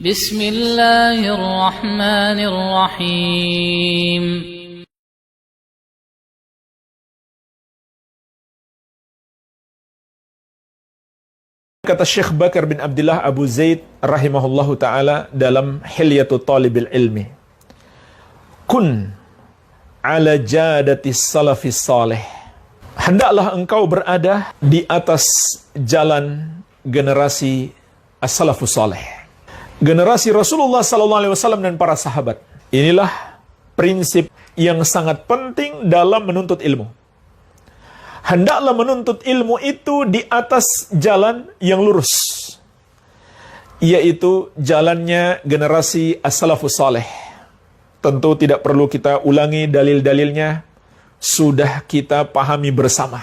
Bismillahirrahmanirrahim. Kata Syekh Bakar bin Abdullah Abu Zaid rahimahullahu ta'ala dalam Hilyatul Talibil Ilmi, kun ala jadatis salafis salih, hendaklah engkau berada di atas jalan generasi as-salafus salih, generasi Rasulullah SAW dan para sahabat. Inilah prinsip yang sangat penting dalam menuntut ilmu. Hendaklah menuntut ilmu itu di atas jalan yang lurus, yaitu jalannya generasi as-salafus salih. Tentu tidak perlu kita ulangi dalil-dalilnya, sudah kita pahami bersama.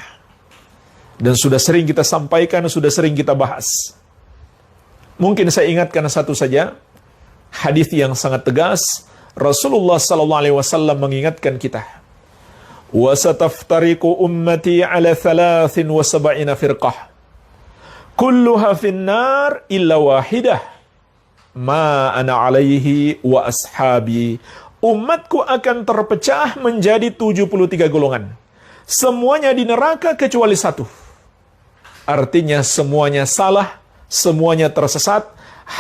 Dan sudah sering kita sampaikan, sudah sering kita bahas. Mungkin saya ingatkan satu saja, hadis yang sangat tegas, Rasulullah SAW mengingatkan kita, وَسَتَفْتَرِقُ أُمَّتِي عَلَى 73 فِرْقَةٍ كُلُّهَا فِي النَّارِ إِلَّا وَاحِدَةٍ مَا أَنَا عَلَيْهِ وَأَصْحَابِي. Umatku akan terpecah menjadi 73 golongan. Semuanya di neraka kecuali satu. Artinya semuanya salah, semuanya tersesat,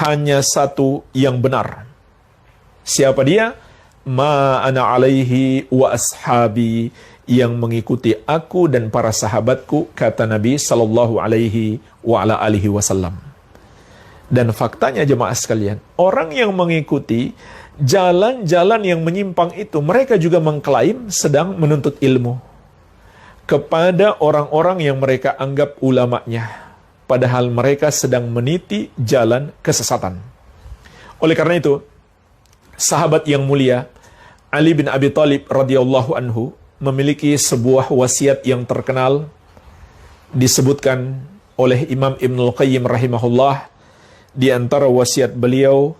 hanya satu yang benar. Siapa dia? Ma ana alaihi wa ashabi, yang mengikuti aku dan para sahabatku, kata Nabi sallallahu alaihi wa ala alihi wasallam. Dan faktanya jemaah sekalian, orang yang mengikuti jalan-jalan yang menyimpang itu, mereka juga mengklaim sedang menuntut ilmu kepada orang-orang yang mereka anggap ulamanya, padahal mereka sedang meniti jalan kesesatan. Oleh karena itu, sahabat yang mulia Ali bin Abi Thalib radhiyallahu anhu memiliki sebuah wasiat yang terkenal, disebutkan oleh Imam Ibnul Qayyim rahimahullah. Di antara wasiat beliau,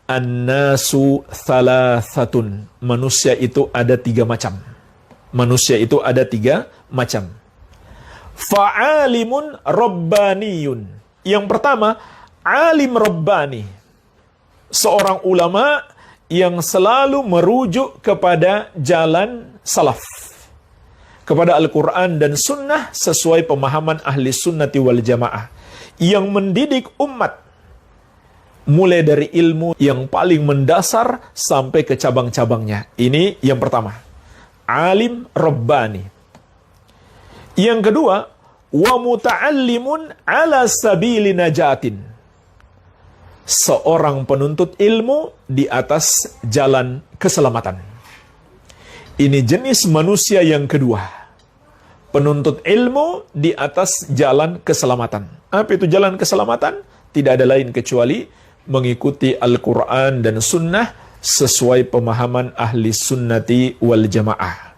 an-nasu thalathatun, manusia itu ada 3 macam. Manusia itu ada 3 macam. Fa'alimun rabbaniyun. Yang pertama, alim rabbani, seorang ulama yang selalu merujuk kepada jalan salaf, kepada Al-Quran dan Sunnah sesuai pemahaman ahli sunnati wal jamaah, yang mendidik umat mulai dari ilmu yang paling mendasar sampai ke cabang-cabangnya. Ini yang pertama, alim rabbani. Yang kedua, wa muta'allimun ala sabili najatin, seorang penuntut ilmu di atas jalan keselamatan. Ini jenis manusia yang kedua, penuntut ilmu di atas jalan keselamatan. Apa itu jalan keselamatan? Tidak ada lain kecuali mengikuti Al-Quran dan Sunnah sesuai pemahaman ahli sunnati wal jamaah.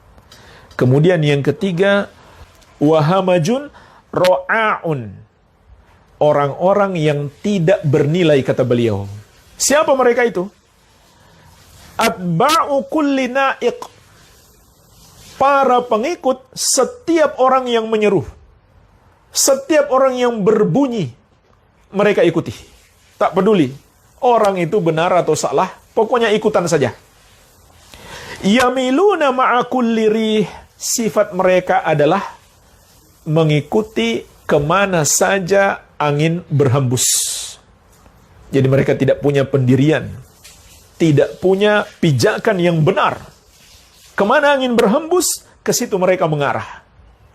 Kemudian yang ketiga, wahamajun ro'a'un, orang-orang yang tidak bernilai, kata beliau. Siapa mereka itu? Atba'u kulli na'iq, para pengikut setiap orang yang menyeru, setiap orang yang berbunyi, mereka ikuti. Tak peduli orang itu benar atau salah, pokoknya ikutan saja. Yamiluna ma'a kulli rih, sifat mereka adalah mengikuti kemana saja angin berhembus. Jadi mereka tidak punya pendirian, tidak punya pijakan yang benar. Kemana angin berhembus, ke situ mereka mengarah.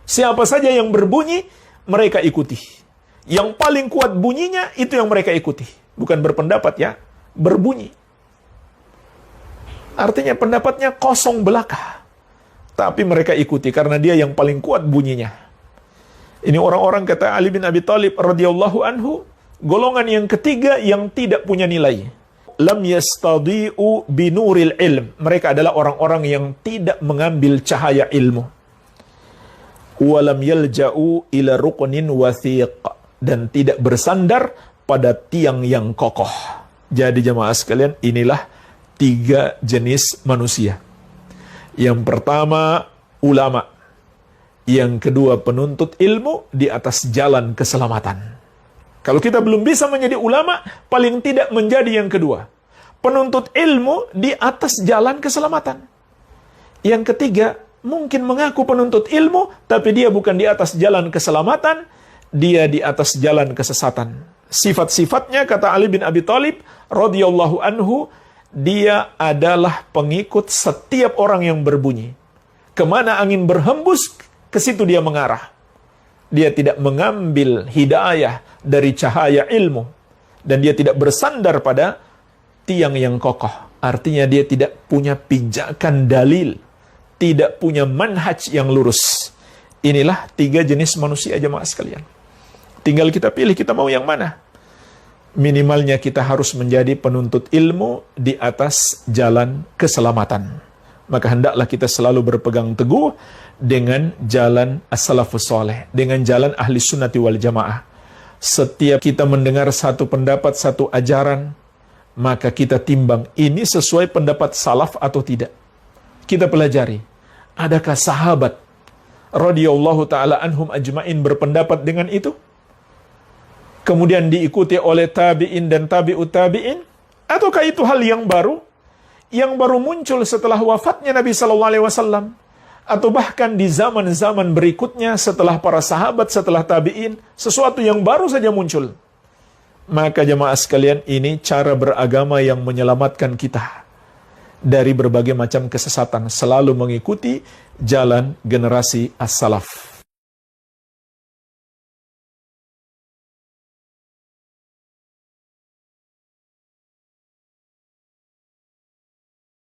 Siapa saja yang berbunyi, mereka ikuti. Yang paling kuat bunyinya, itu yang mereka ikuti. Bukan berpendapat ya, berbunyi. Artinya pendapatnya kosong belaka, tapi mereka ikuti karena dia yang paling kuat bunyinya. Ini orang-orang, kata Ali bin Abi Thalib radhiyallahu anhu, golongan yang ketiga yang tidak punya nilai. Lam yastadi'u binuril ilm. Mereka adalah orang-orang yang tidak mengambil cahaya ilmu. Walam yalja'u ila rukunin wathiq, dan tidak bersandar pada tiang yang kokoh. Jadi jemaah sekalian, inilah 3 jenis manusia. Yang pertama, ulama. Yang kedua, penuntut ilmu di atas jalan keselamatan. Kalau kita belum bisa menjadi ulama, paling tidak menjadi yang kedua. Penuntut ilmu di atas jalan keselamatan. Yang ketiga, mungkin mengaku penuntut ilmu, tapi dia bukan di atas jalan keselamatan, dia di atas jalan kesesatan. Sifat-sifatnya, kata Ali bin Abi Thalib radhiyallahu anhu, dia adalah pengikut setiap orang yang berbunyi. Kemana angin berhembus, ke situ dia mengarah. Dia tidak mengambil hidayah dari cahaya ilmu. Dan dia tidak bersandar pada tiang yang kokoh. Artinya dia tidak punya pijakan dalil. Tidak punya manhaj yang lurus. Inilah 3 jenis manusia jemaah sekalian. Tinggal kita pilih, kita mau yang mana. Minimalnya kita harus menjadi penuntut ilmu di atas jalan keselamatan. Maka hendaklah kita selalu berpegang teguh dengan jalan as-salafus saleh, dengan jalan ahli sunnati wal jamaah. Setiap kita mendengar satu pendapat, satu ajaran, maka kita timbang ini sesuai pendapat salaf atau tidak. Kita pelajari, adakah sahabat radhiyallahu taala anhum ajmain berpendapat dengan itu? Kemudian diikuti oleh tabi'in dan tabi'ut tabi'in? Ataukah itu hal yang baru? Yang baru muncul setelah wafatnya Nabi SAW? Atau bahkan di zaman-zaman berikutnya setelah para sahabat, setelah tabi'in, sesuatu yang baru saja muncul. Maka jemaah sekalian, ini cara beragama yang menyelamatkan kita dari berbagai macam kesesatan. Selalu mengikuti jalan generasi as-salaf.